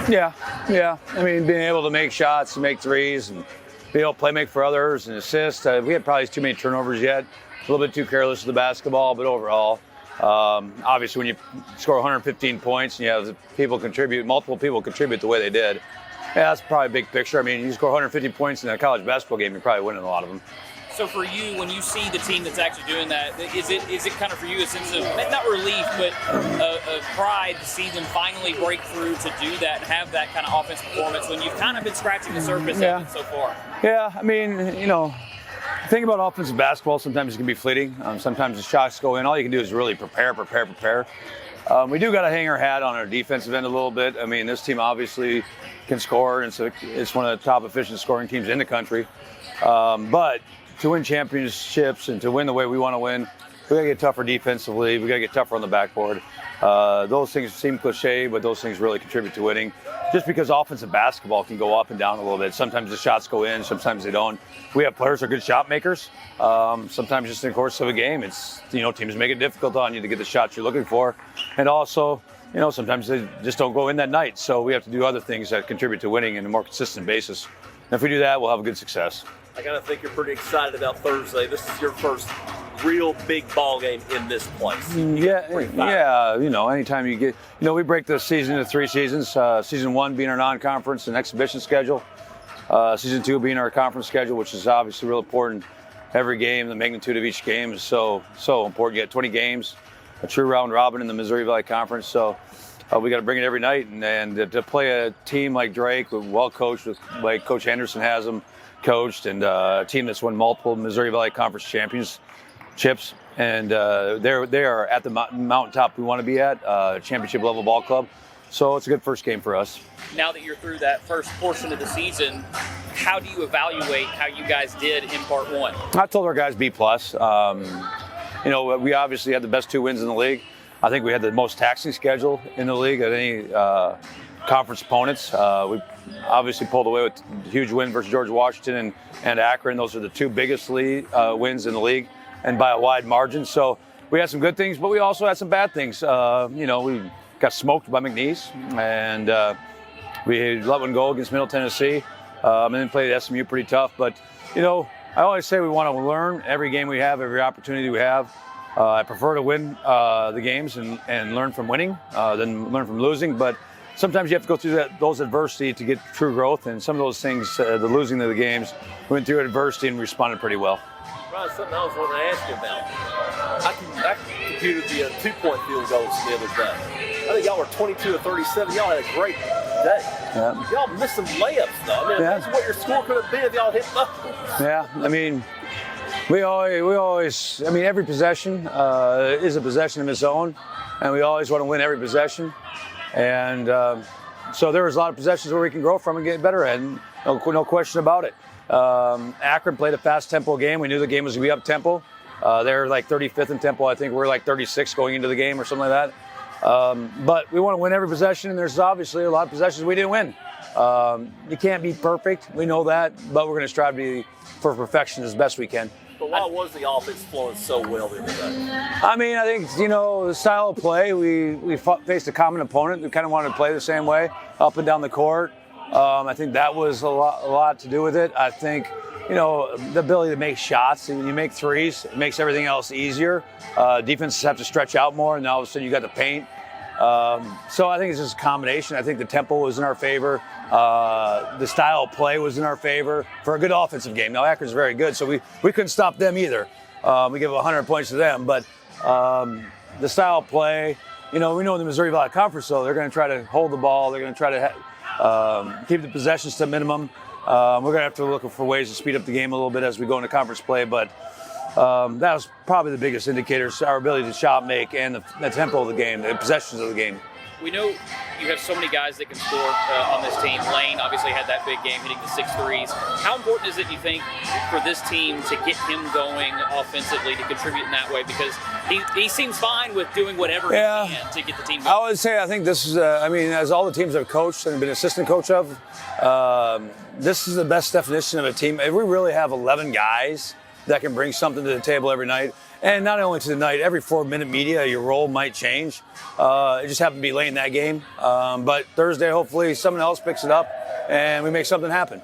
Yeah, yeah. I mean, being able to make shots, make threes, and be able to play make for others and assist. We had probably too many turnovers yet. A little bit too careless with the basketball, but overall, obviously when you score 115 points and you have multiple people contribute the way they did, yeah, that's probably a big picture. I mean, you score 150 points in a college basketball game, you're probably winning a lot of them. So for you, when you see the team that's actually doing that, is it kind of for you a sense of, not relief, but a pride to see them finally break through to do that and have that kind of offensive performance when you've kind of been scratching the surface of it so far? Yeah, I mean, the thing about offensive basketball, sometimes it can be fleeting. Sometimes the shots go in. All you can do is really prepare. We do got to hang our hat on our defensive end a little bit. I mean, this team obviously can score, and so it's one of the top efficient scoring teams in the country. But to win championships and to win the way we want to win, we got to get tougher defensively. We got to get tougher on the backboard. Those things seem cliche, but those things really contribute to winning. Just because offensive basketball can go up and down a little bit. Sometimes the shots go in, sometimes they don't. We have players who are good shot makers. Sometimes just in the course of a game, it's teams make it difficult on you to get the shots you're looking for, and also sometimes they just don't go in that night. So we have to do other things that contribute to winning on a more consistent basis. And if we do that, we'll have a good success. I kind of think you're pretty excited about Thursday. This is your first real big ball game in this place. Yeah. Anytime you get, we break the season into 3 seasons. Season 1 being our non-conference and exhibition schedule. Season 2 being our conference schedule, which is obviously real important. Every game, the magnitude of each game is so important. You get 20 games, a true round robin in the Missouri Valley Conference. So we got to bring it every night, and to play a team like Drake, well coached, like Coach Henderson has them coached, and a team that's won multiple Missouri Valley Conference championships, and they are at the mountaintop we want to be at, championship level ball club. So it's a good first game for us. Now that you're through that first portion of the season, how do you evaluate how you guys did in part 1? I told our guys B+. We obviously had the best 2 wins in the league. I think we had the most taxing schedule in the league at any conference opponents. We obviously pulled away with a huge win versus George Washington and Akron. Those are the 2 biggest wins in the league, and by a wide margin. So we had some good things, but we also had some bad things. We got smoked by McNeese, and we let one go against Middle Tennessee, and then played SMU pretty tough. But, I always say we want to learn every game we have, every opportunity we have. I prefer to win the games and learn from winning than learn from losing. But sometimes you have to go through those adversity to get true growth. And some of those things, the losing of the games, we went through adversity and responded pretty well. Right, something I was wanting to ask you about. I computed the 2-point field goals the other day. I think y'all were 22 of 37. Y'all had a great day. Yeah. Y'all missed some layups, though. I mean, that's what your score could have been if y'all hit those. Yeah, I mean, we always, every possession is a possession of its own, and we always want to win every possession. And so there was a lot of possessions where we can grow from and get better at, and no question about it. Akron played a fast tempo game. We knew the game was going to be up tempo. They're like 35th in tempo. I think we're like 36 going into the game or something like that. But we want to win every possession, and there's obviously a lot of possessions we didn't win. You can't be perfect. We know that, but we're going to strive to be for perfection as best we can. But why was the offense flowing so well the other day? I think, the style of play, we faced a common opponent. We kind of wanted to play the same way, up and down the court. I think that was a lot to do with it. I think, the ability to make shots. When you make threes, it makes everything else easier. Defenses have to stretch out more, and now all of a sudden you got the paint. So I think it's just a combination. I think the tempo was in our favor. The style of play was in our favor for a good offensive game. Now, Akron's very good, so we couldn't stop them either. We give 100 points to them, but the style of play, we know in the Missouri Valley Conference, so they're going to try to hold the ball. They're going to try to keep the possessions to a minimum. We're going to have to look for ways to speed up the game a little bit as we go into conference play, but that was probably the biggest indicators, our ability to shot make and the tempo of the game, the possessions of the game. We know you have so many guys that can score on this team. Lane obviously had that big game, hitting the 6 threes. How important is it, you think, for this team to get him going offensively to contribute in that way? Because he seems fine with doing whatever he can to get the team going. I would say I think this is, as all the teams I've coached and been assistant coach of, this is the best definition of a team. We really have 11 guys that can bring something to the table every night. And not only to the night, every 4-minute media, your role might change. It just happened to be late in that game. But Thursday, hopefully someone else picks it up and we make something happen.